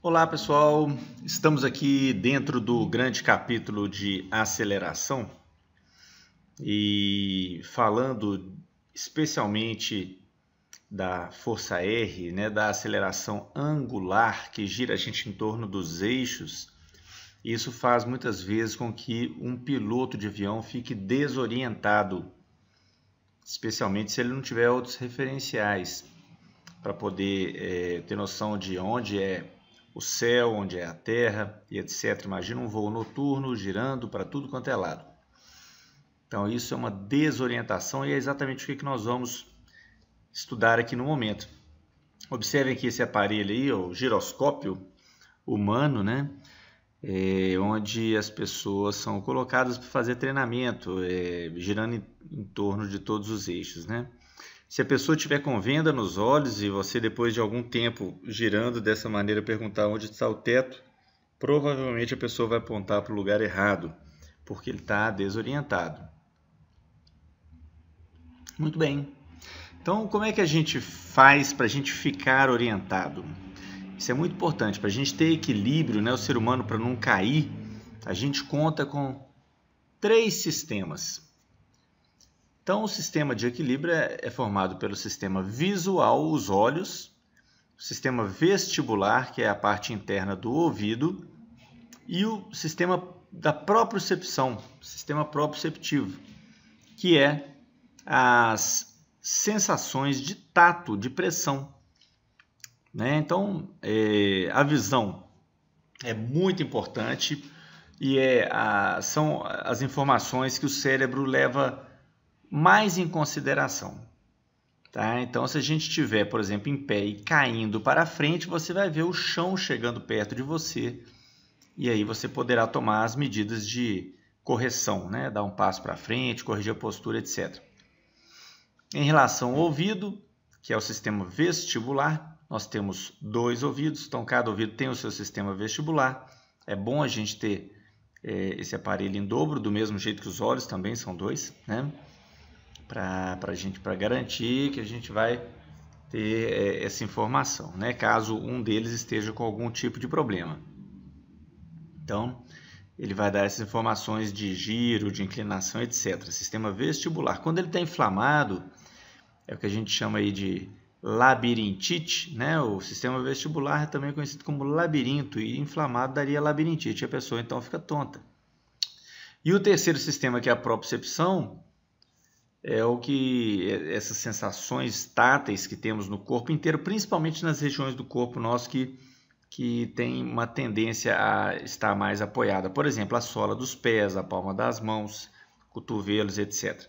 Olá pessoal, estamos aqui dentro do grande capítulo de aceleração e falando especialmente da força R, né, da aceleração angular que gira a gente em torno dos eixos. Isso faz muitas vezes com que um piloto de avião fique desorientado, especialmente se ele não tiver outros referenciais para poder ter noção de onde é o céu, onde é a terra e etc. Imagina um voo noturno girando para tudo quanto é lado. Então isso é uma desorientação e é exatamente o que nós vamos estudar aqui no momento. Observem aqui esse aparelho aí, o giroscópio humano, né? Onde as pessoas são colocadas para fazer treinamento, girando em torno de todos os eixos, né? Se a pessoa estiver com venda nos olhos e você depois de algum tempo girando dessa maneira perguntar onde está o teto, provavelmente a pessoa vai apontar para o lugar errado, porque ele está desorientado. Muito bem. Então, como é que a gente faz para a gente ficar orientado? Isso é muito importante. Para a gente ter equilíbrio, né, o ser humano, para não cair, a gente conta com 3 sistemas. Então, o sistema de equilíbrio é formado pelo sistema visual, os olhos, o sistema vestibular, que é a parte interna do ouvido, e o sistema da propriocepção, sistema proprioceptivo, que é as sensações de tato, de pressão. Né? Então, a visão é muito importante e são as informações que o cérebro leva mais em consideração. Tá? Então, se a gente estiver, por exemplo, em pé e caindo para frente, você vai ver o chão chegando perto de você e aí você poderá tomar as medidas de correção, né? Dar um passo para frente, corrigir a postura, etc. Em relação ao ouvido, que é o sistema vestibular, nós temos 2 ouvidos, então cada ouvido tem o seu sistema vestibular. É bom a gente ter esse aparelho em dobro, do mesmo jeito que os olhos também são 2, né? Para garantir que a gente vai ter essa informação, né? Caso um deles esteja com algum tipo de problema. Então, ele vai dar essas informações de giro, de inclinação, etc. Sistema vestibular. Quando ele está inflamado, é o que a gente chama aí de labirintite, né? O sistema vestibular é também conhecido como labirinto, e inflamado daria labirintite, a pessoa então fica tonta. E o terceiro sistema, que é a propriocepção, é o que essas sensações táteis que temos no corpo inteiro, principalmente nas regiões do corpo nosso que tem uma tendência a estar mais apoiada. Por exemplo, a sola dos pés, a palma das mãos, cotovelos, etc.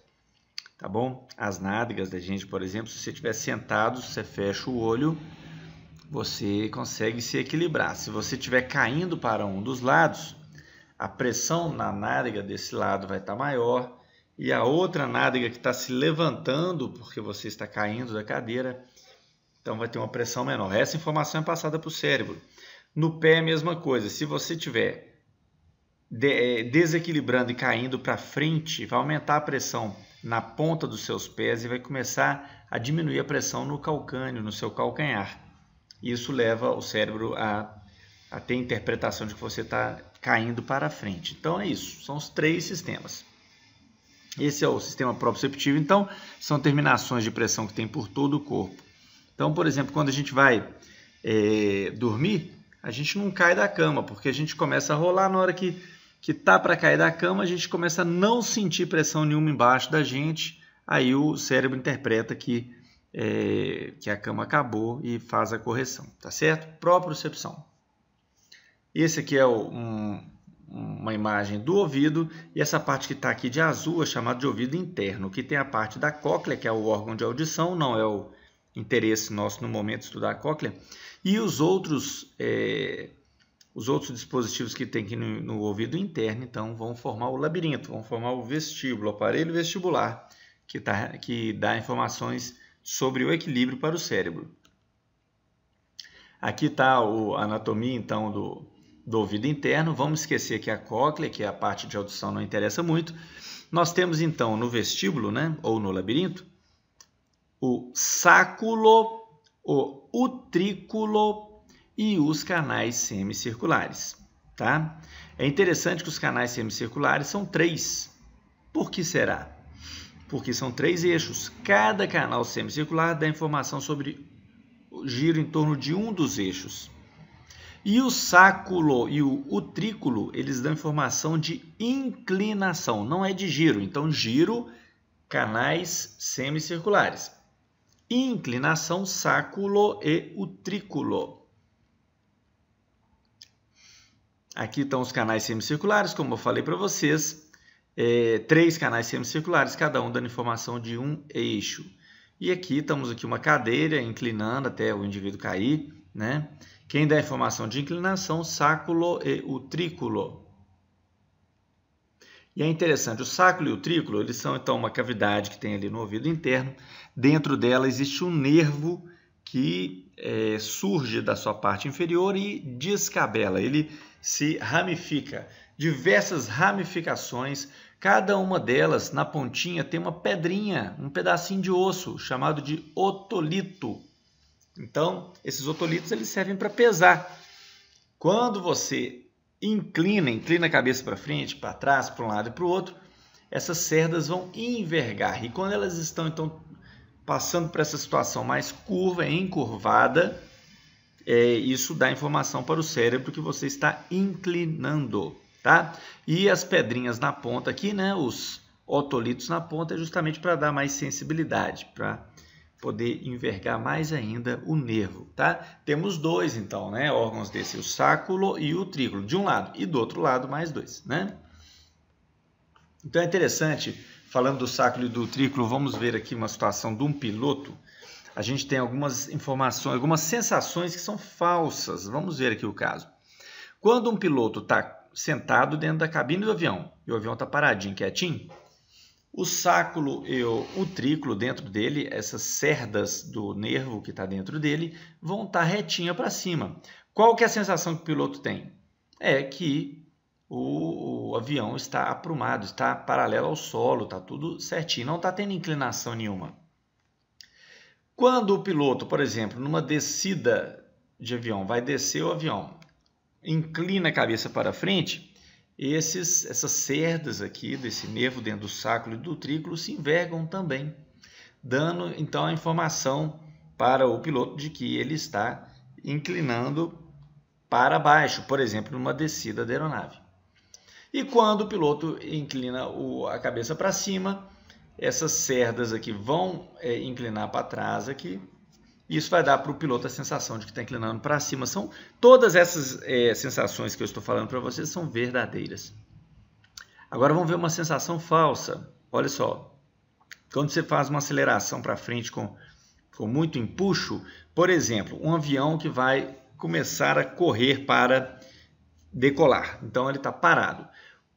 Tá bom? As nádegas da gente, por exemplo, se você estiver sentado, você fecha o olho, você consegue se equilibrar. Se você estiver caindo para um dos lados, a pressão na nádega desse lado vai estar maior, e a outra nádega que está se levantando porque você está caindo da cadeira, então vai ter uma pressão menor. Essa informação é passada para o cérebro. No pé, a mesma coisa. Se você estiver desequilibrando e caindo para frente, vai aumentar a pressão na ponta dos seus pés e vai começar a diminuir a pressão no calcâneo, no seu calcanhar. Isso leva o cérebro a ter a interpretação de que você está caindo para frente. Então é isso, são os 3 sistemas. Esse é o sistema proprioceptivo, então são terminações de pressão que tem por todo o corpo. Então, por exemplo, quando a gente vai dormir, a gente não cai da cama, porque a gente começa a rolar. Na hora que tá para cair da cama, a gente começa a não sentir pressão nenhuma embaixo da gente, aí o cérebro interpreta que a cama acabou e faz a correção, tá certo? Propriocepção. Esse aqui é uma imagem do ouvido, e essa parte que está aqui de azul é chamada de ouvido interno, que tem a parte da cóclea, que é o órgão de audição, não é o interesse nosso no momento de estudar a cóclea, e os outros dispositivos que tem aqui no ouvido interno, então vão formar o labirinto, vão formar o vestíbulo, o aparelho vestibular, que dá informações sobre o equilíbrio para o cérebro. Aqui está a anatomia então do ouvido interno. Vamos esquecer aqui a cóclea, que é a parte de audição, não interessa muito. Nós temos então no vestíbulo, né, ou no labirinto, o sáculo, o utrículo e os canais semicirculares, tá? É interessante que os canais semicirculares são 3. Por que será? Porque são 3 eixos. Cada canal semicircular dá informação sobre o giro em torno de um dos eixos. E o sáculo e o utrículo, eles dão informação de inclinação, não é de giro. Então, giro, canais semicirculares. Inclinação, sáculo e utrículo. Aqui estão os canais semicirculares, como eu falei para vocês. 3 canais semicirculares, cada um dando informação de um eixo. E aqui estamos aqui uma cadeira inclinando até o indivíduo cair, né? Quem dá a informação de inclinação, sáculo e utrículo. E é interessante, o sáculo e o utrículo, eles são então uma cavidade que tem ali no ouvido interno. Dentro dela existe um nervo que surge da sua parte inferior e descabela, ele se ramifica. Diversas ramificações, cada uma delas na pontinha tem uma pedrinha, um pedacinho de osso chamado de otolito. Então, esses otolitos eles servem para pesar. Quando você inclina a cabeça para frente, para trás, para um lado e para o outro, essas cerdas vão envergar. E quando elas estão então passando por essa situação mais curva, encurvada, isso dá informação para o cérebro que você está inclinando, tá? E as pedrinhas na ponta aqui, né, os otolitos na ponta, é justamente para dar mais sensibilidade, para poder envergar mais ainda o nervo, tá? Temos 2, então, né, órgãos desse, o sáculo e o utrículo, de um lado, e do outro lado mais 2, né? Então é interessante, falando do sáculo e do utrículo, vamos ver aqui uma situação de um piloto. A gente tem algumas informações, algumas sensações que são falsas. Vamos ver aqui o caso. Quando um piloto está sentado dentro da cabine do avião e o avião está paradinho, quietinho, o sáculo e o utrículo dentro dele, essas cerdas do nervo que está dentro dele, vão estar retinha para cima. Qual que é a sensação que o piloto tem? É que o avião está aprumado, está paralelo ao solo, está tudo certinho, não está tendo inclinação nenhuma. Quando o piloto, por exemplo, numa descida de avião, vai descer o avião, inclina a cabeça para frente, essas cerdas aqui desse nervo dentro do sáculo e do utrículo se envergam também, dando então a informação para o piloto de que ele está inclinando para baixo, por exemplo, numa descida da aeronave. E quando o piloto inclina a cabeça para cima, essas cerdas aqui vão inclinar para trás aqui. Isso vai dar para o piloto a sensação de que está inclinando para cima. Todas essas sensações que eu estou falando para vocês são verdadeiras. Agora vamos ver uma sensação falsa. Olha só, quando você faz uma aceleração para frente com muito empuxo, por exemplo, um avião que vai começar a correr para decolar. Então ele está parado.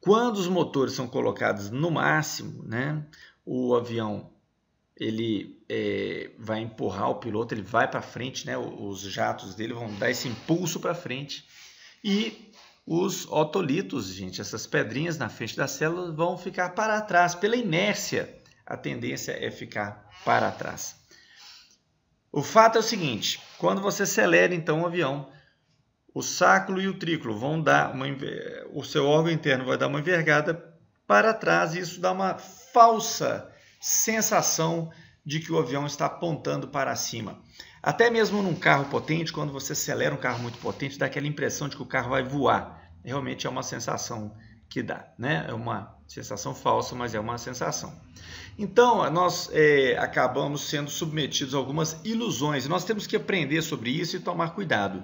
Quando os motores são colocados no máximo, né, o avião ele vai empurrar o piloto, ele vai para frente, né, os jatos dele vão dar esse impulso para frente e os otolitos, gente, essas pedrinhas na frente das células vão ficar para trás. Pela inércia, a tendência é ficar para trás. O fato é o seguinte, quando você acelera então o avião, o sáculo e o utrículo vão dar o seu órgão interno vai dar uma envergada para trás e isso dá uma falsa sensação de que o avião está apontando para cima. Até mesmo num carro potente, quando você acelera um carro muito potente, dá aquela impressão de que o carro vai voar. Realmente é uma sensação que dá, né? É uma sensação falsa, mas é uma sensação. Então, nós acabamos sendo submetidos a algumas ilusões. Nós temos que aprender sobre isso e tomar cuidado.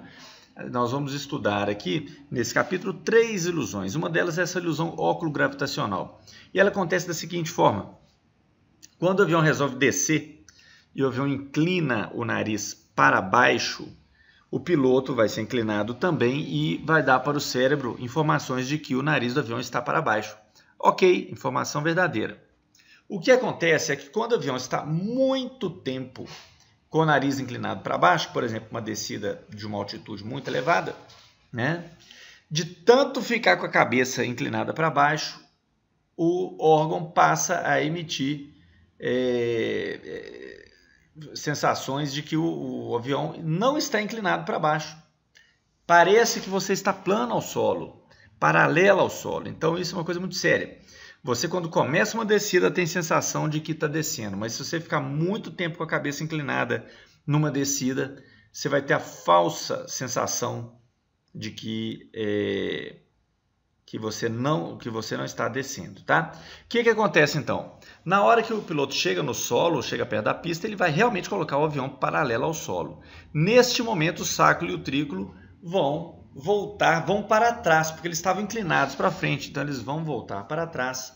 Nós vamos estudar aqui, nesse capítulo, 3 ilusões. Uma delas é essa ilusão óculo-gravitacional. E ela acontece da seguinte forma. Quando o avião resolve descer e o avião inclina o nariz para baixo, o piloto vai ser inclinado também e vai dar para o cérebro informações de que o nariz do avião está para baixo. Ok, informação verdadeira. O que acontece é que quando o avião está muito tempo com o nariz inclinado para baixo, por exemplo, uma descida de uma altitude muito elevada, né? De tanto ficar com a cabeça inclinada para baixo, o órgão passa a emitir sensações de que o avião não está inclinado para baixo. parece que você está plano ao solo, paralela ao solo. Então isso é uma coisa muito séria. Você, quando começa uma descida, tem sensação de que está descendo, mas se você ficar muito tempo com a cabeça inclinada numa descida, você vai ter a falsa sensação de que você não está descendo, tá? O que acontece então? Na hora que o piloto chega no solo, chega perto da pista, ele vai realmente colocar o avião paralelo ao solo. Neste momento, o sacro e o triclo vão voltar, vão para trás, porque eles estavam inclinados para frente, então eles vão voltar para trás,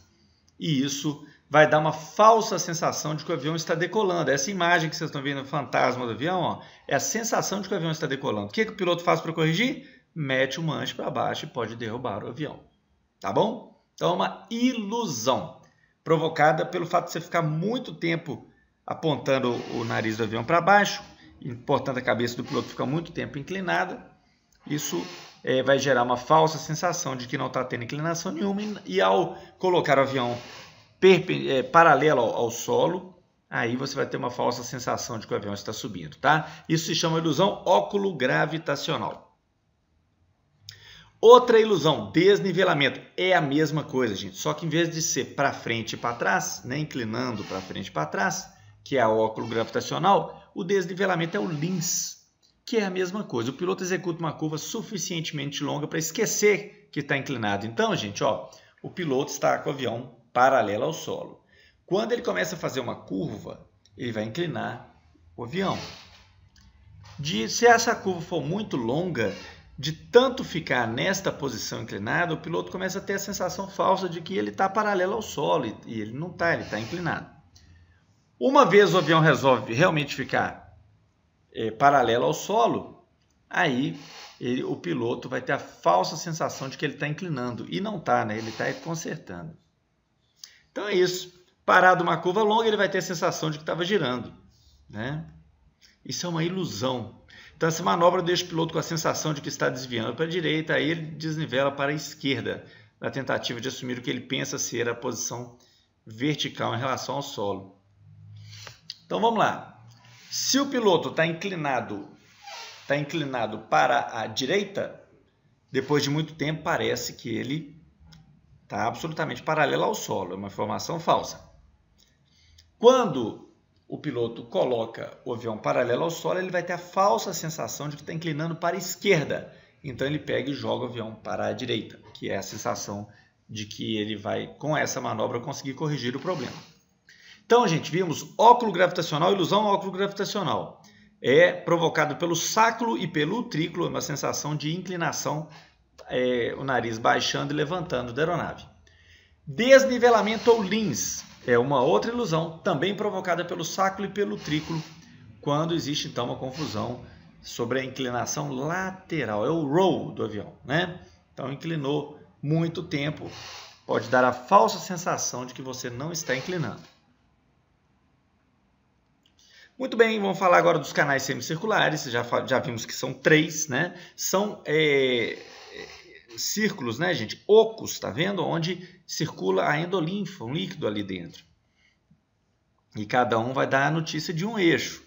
e isso vai dar uma falsa sensação de que o avião está decolando. Essa imagem que vocês estão vendo, o fantasma do avião, ó, é a sensação de que o avião está decolando. O que o piloto faz para corrigir? Mete o manche para baixo e pode derrubar o avião, tá bom? Então é uma ilusão provocada pelo fato de você ficar muito tempo apontando o nariz do avião para baixo, e, portanto a cabeça do piloto fica muito tempo inclinada. Isso vai gerar uma falsa sensação de que não está tendo inclinação nenhuma, e ao colocar o avião paralelo ao solo, aí você vai ter uma falsa sensação de que o avião está subindo, tá? Isso se chama ilusão óculo-gravitacional. Outra ilusão, desnivelamento, é a mesma coisa, gente, só que em vez de ser para frente e para trás, né, inclinando para frente e para trás, que é o óculo gravitacional, o desnivelamento é o lins, que é a mesma coisa. O piloto executa uma curva suficientemente longa para esquecer que está inclinado. Então, gente, ó, o piloto está com o avião paralelo ao solo. Quando ele começa a fazer uma curva, ele vai inclinar o avião. Se essa curva for muito longa, de tanto ficar nesta posição inclinada, o piloto começa a ter a sensação falsa de que ele está paralelo ao solo, e ele não está, ele está inclinado. Uma vez o avião resolve realmente ficar paralelo ao solo, aí o piloto vai ter a falsa sensação de que ele está inclinando, e não está, né? Ele está consertando. Então é isso. Parado uma curva longa, ele vai ter a sensação de que estava girando, né? Isso é uma ilusão. Então essa manobra deixa o piloto com a sensação de que está desviando para a direita, aí ele desnivela para a esquerda, na tentativa de assumir o que ele pensa ser a posição vertical em relação ao solo. Então vamos lá. Se o piloto está inclinado para a direita, depois de muito tempo parece que ele está absolutamente paralelo ao solo, é uma informação falsa. Quando o piloto coloca o avião paralelo ao solo, ele vai ter a falsa sensação de que está inclinando para a esquerda. Então ele pega e joga o avião para a direita, que é a sensação de que ele vai, com essa manobra, conseguir corrigir o problema. Então, gente, vimos óculo gravitacional, ilusão óculo gravitacional. É provocado pelo sacro e pelo triclo, uma sensação de inclinação, o nariz baixando e levantando da aeronave. Desnivelamento ou lins é uma outra ilusão, também provocada pelo sacro e pelo triclo, quando existe então uma confusão sobre a inclinação lateral, é o roll do avião, né? Então inclinou muito tempo, pode dar a falsa sensação de que você não está inclinando. Muito bem, vamos falar agora dos canais semicirculares, já vimos que são 3, né? São círculos, né, gente? Ocos, tá vendo? Onde circula a endolinfa, um líquido ali dentro. E cada um vai dar a notícia de um eixo.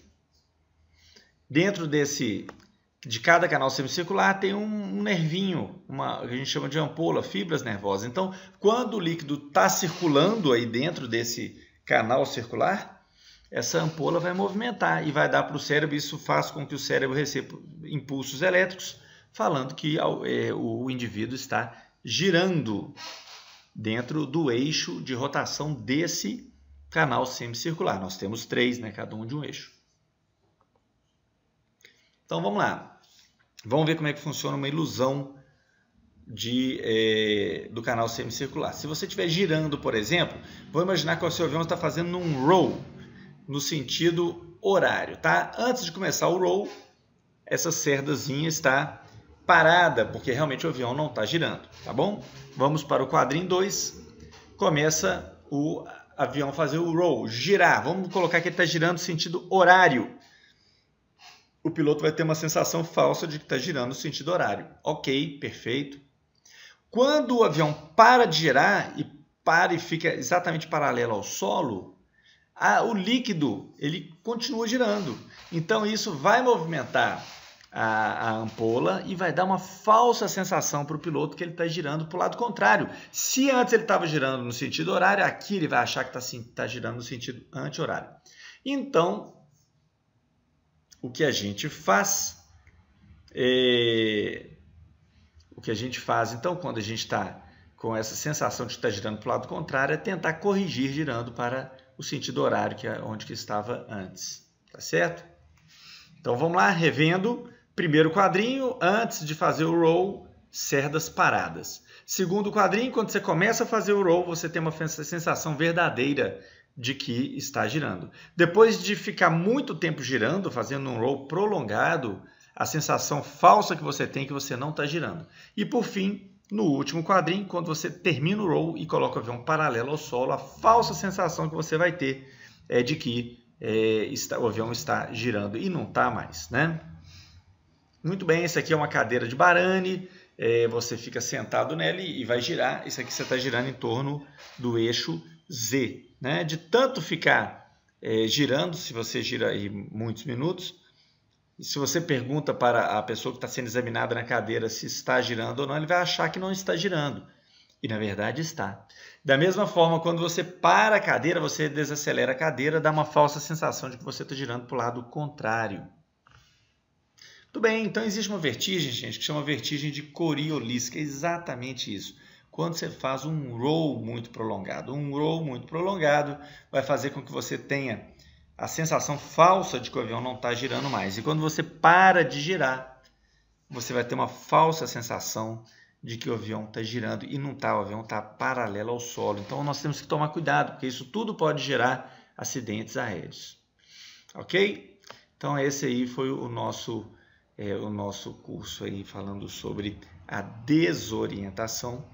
Dentro de cada canal semicircular tem um nervinho, que a gente chama de ampola, fibras nervosas. Então, quando o líquido está circulando aí dentro desse canal circular, essa ampola vai movimentar e vai dar para o cérebro. Isso faz com que o cérebro receba impulsos elétricos, falando que o indivíduo está girando dentro do eixo de rotação desse canal semicircular. Nós temos 3, né? Cada um de um eixo. Então vamos lá. Vamos ver como é que funciona uma ilusão do canal semicircular. Se você estiver girando, por exemplo, vou imaginar que o seu avião está fazendo um roll no sentido horário, tá? Antes de começar o roll, essa cerdazinha está parada, porque realmente o avião não está girando, tá bom? Vamos para o quadrinho 2. Começa o avião fazer o roll, girar. Vamos colocar que ele está girando no sentido horário. O piloto vai ter uma sensação falsa de que está girando no sentido horário. Ok, perfeito. Quando o avião para de girar e fica exatamente paralelo ao solo, o líquido ele continua girando. Então isso vai movimentar a ampola e vai dar uma falsa sensação para o piloto que ele está girando para o lado contrário. Se antes ele estava girando no sentido horário, aqui ele vai achar que está girando no sentido anti-horário. Então, o que a gente faz então, quando a gente está com essa sensação de estar girando para o lado contrário, é tentar corrigir girando para o sentido horário, que é onde que estava antes. Tá certo? Então, vamos lá, revendo. Primeiro quadrinho, antes de fazer o roll, cerdas paradas. Segundo quadrinho, quando você começa a fazer o roll, você tem uma sensação verdadeira de que está girando. Depois de ficar muito tempo girando, fazendo um roll prolongado, a sensação falsa que você tem é que você não está girando. E por fim, no último quadrinho, quando você termina o roll e coloca o avião paralelo ao solo, a falsa sensação que você vai ter é de que o avião está girando e não está mais, né? Muito bem, esse aqui é uma cadeira de Barani, você fica sentado nela e vai girar. Isso aqui você está girando em torno do eixo Z, né? De tanto ficar girando, se você gira aí muitos minutos, e se você pergunta para a pessoa que está sendo examinada na cadeira se está girando ou não, ele vai achar que não está girando. E na verdade está. Da mesma forma, quando você para a cadeira, você desacelera a cadeira, dá uma falsa sensação de que você está girando para o lado contrário. Muito bem, então existe uma vertigem, gente, que chama vertigem de Coriolis, que é exatamente isso. Quando você faz um roll muito prolongado. Um roll muito prolongado vai fazer com que você tenha a sensação falsa de que o avião não está girando mais. E quando você para de girar, você vai ter uma falsa sensação de que o avião está girando e não está, o avião está paralelo ao solo. Então nós temos que tomar cuidado, porque isso tudo pode gerar acidentes aéreos. Ok? Então esse aí foi o nosso curso aí falando sobre a desorientação.